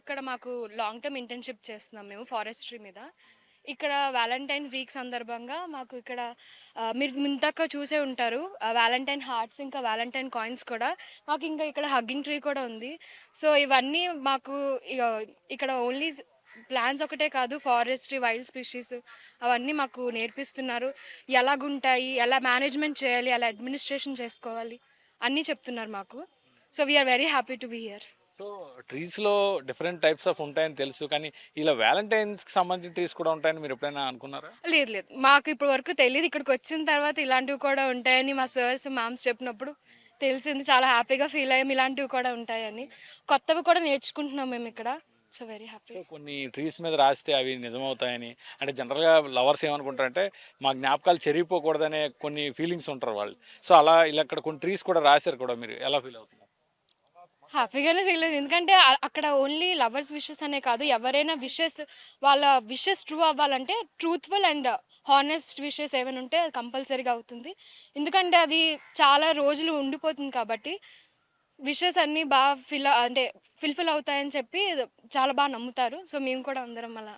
ఇక్కడ మాకు long term internship చేస్తున్నాం మేము ఫారెస్ట్రీ మీద. ఇక్కడ వాలంటైన్ వీక్ సందర్భంగా మాకు ఇక్కడ మీరు ఇందాక చూసే ఉంటారు. వాలంటైన్ హార్ట్స్ ఇంకా వాలంటైన్ కాయిన్స్ కూడా. మాకు ఇంకా ఇక్కడ హగ్గింగ్ ట్రీ కూడా ఉంది. సో, ఇవన్నీ మాకు ఇగ ఇక్కడ ఓన్లీ ప్లాంట్స్ ఒకటే కాదు, ఫారెస్ట్రీ, వైల్డ్ స్పీషీస్ అవన్నీ మాకు నేర్పిస్తున్నారు. ఎలాగుంటాయి, ఎలా మేనేజ్‌మెంట్ చేయాలి, ఎలా అడ్మినిస్ట్రేషన్ చేసుకోవాలి అన్నీ చెప్తున్నారు మాకు. So, we are very happy to be here. So ట్రీస్‌లో డిఫరెంట్ టైప్స్ ఆఫ్ ఉంటాయని తెలుసు. కానీ ఇలా వాలంటైన్స్‌కి సంబంధించిన ట్రీస్ కూడా ఉంటాయని మీరు ఎప్పుడైనా అనుకున్నారా? లేదు లేదు. మాకు ఇప్పటి వరకు తెలీదు. ఇక్కడికొచ్చిన తర్వాత ఇలాంటివి కూడా ఉంటాయని మా సార్స్, మ్యామ్స్ చెప్పినప్పుడు తెలిసింది. చాలా హ్యాపీగా ఫీల్ అయ్యాం ఇలాంటివి కూడా ఉంటాయని. కొత్తవి కూడా నేర్చుకుంటున్నాం మేమిక్కడ. So, very happy. సో కొన్ని ట్రీస్ మీద రాస్తే అవి నిజమవుతాయని అంటే జనరల్‌గా లవర్స్ ఏమనుకుంటారంటే మా జ్ఞాపకాలు చెరిగిపోకూడదనే కొన్ని ఫీలింగ్స్ ఉంటారు వాళ్ళు. సో అలా ఇలా ఇక్కడ కొన్ని ట్రీస్ కూడా రాసారు కూడా మీరు ఎలా ఫీల్ అవుతున్నారు? హ్యాపీగానే ఫీల్ అయ్యాను. ఎందుకంటే అక్కడ ఓన్లీ లవర్స్ విషెస్ అనే కాదు. ఎవరైనా విషెస్ వాళ్ళ విషెస్ ట్రూ అవ్వాలంటే ట్రూత్‌ఫుల్ అండ్ హానెస్ట్ విషెస్ ఏమైనా ఉంటే అది కంపల్సరీగా అవుతుంది. ఎందుకంటే అది చాలా రోజులు ఉండిపోతుంది కాబట్టి విషెస్ అన్నీ అంటే ఫుల్‌ఫిల్ అవుతాయని చెప్పి చాలా నమ్ముతారు. సో, మేము కూడా అందరం అలా